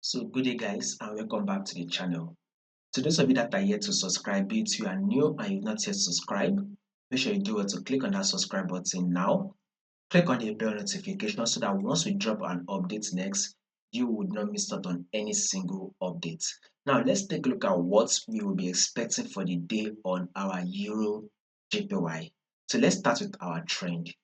So good day guys and welcome back to the channel. To those of you that are yet to subscribe, be it you are new and you've not yet subscribed, make sure you do it to click on that subscribe button now. Click on the bell notification so that once we drop an update next, you would not miss out on any single update. Now let's take a look at what we will be expecting for the day on our Euro JPY. So let's start with our trend.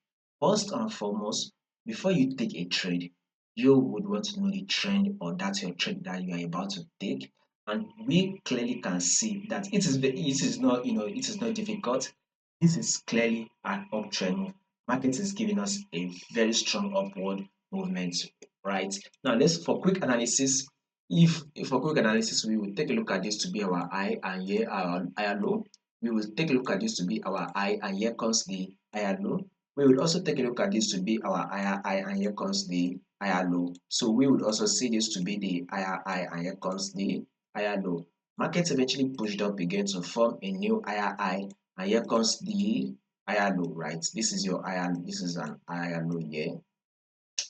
First and foremost, before you take a trade, you would want to know the trend or that's your trade that you are about to take. And we clearly can see that it is not it is not difficult. This is clearly an uptrend move. Market is giving us a very strong upward movement, right? Now let's for quick analysis. If for quick analysis, we will take a look at this to be our high and here our higher low. We will take a look at this to be our high and here comes the higher low. We will also take a look at this to be our higher high and here comes the higher low. So we would also see this to be the higher high and here comes the higher low. Markets eventually pushed up again to form a new higher high and here comes the higher low, right? This is your higher, this is an higher low here.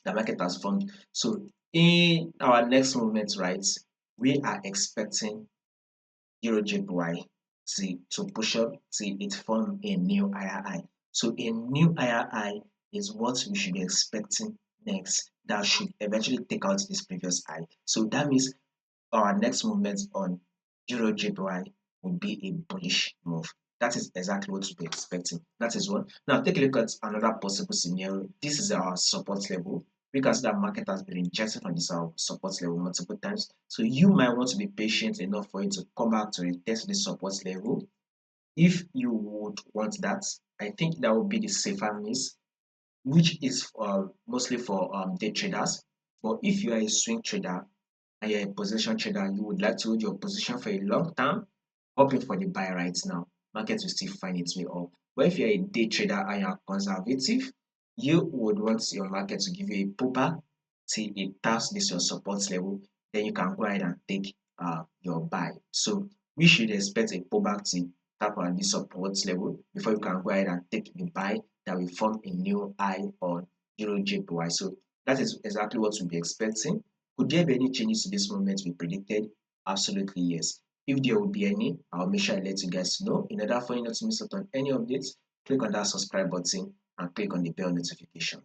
The market has formed. So in our next movement, right, we are expecting EURJPY to push up till it form a new higher high. So a new higher high is what we should be expecting next. That should eventually take out this previous high. So that means our next movement on EURJPY will be a bullish move. That is exactly what we'll be expecting. That is one. Now take a look at another possible scenario. This is our support level. We can see that market has been rejected from this support level multiple times. So you might want to be patient enough for it to come back to retest the support level. If you would want that, I think that would be the safer means, which is mostly for day traders. But if you are a swing trader and you're a position trader, you would like to hold your position for a long time, hoping for the buy right now, market will still find its way up. But if you're a day trader and you're conservative, you would want your market to give you a pullback till it taps this your support level, then you can go ahead and take your buy. So we should expect a pullback to tap on this support level before you can go ahead and take the buy that will form a new high on EURJPY. So that is exactly what we'll be expecting. Could there be any changes to this movement we predicted? Absolutely yes. If there will be any, I'll make sure I let you guys know. In order for you not to miss out on any updates, click on that subscribe button and click on the bell notification.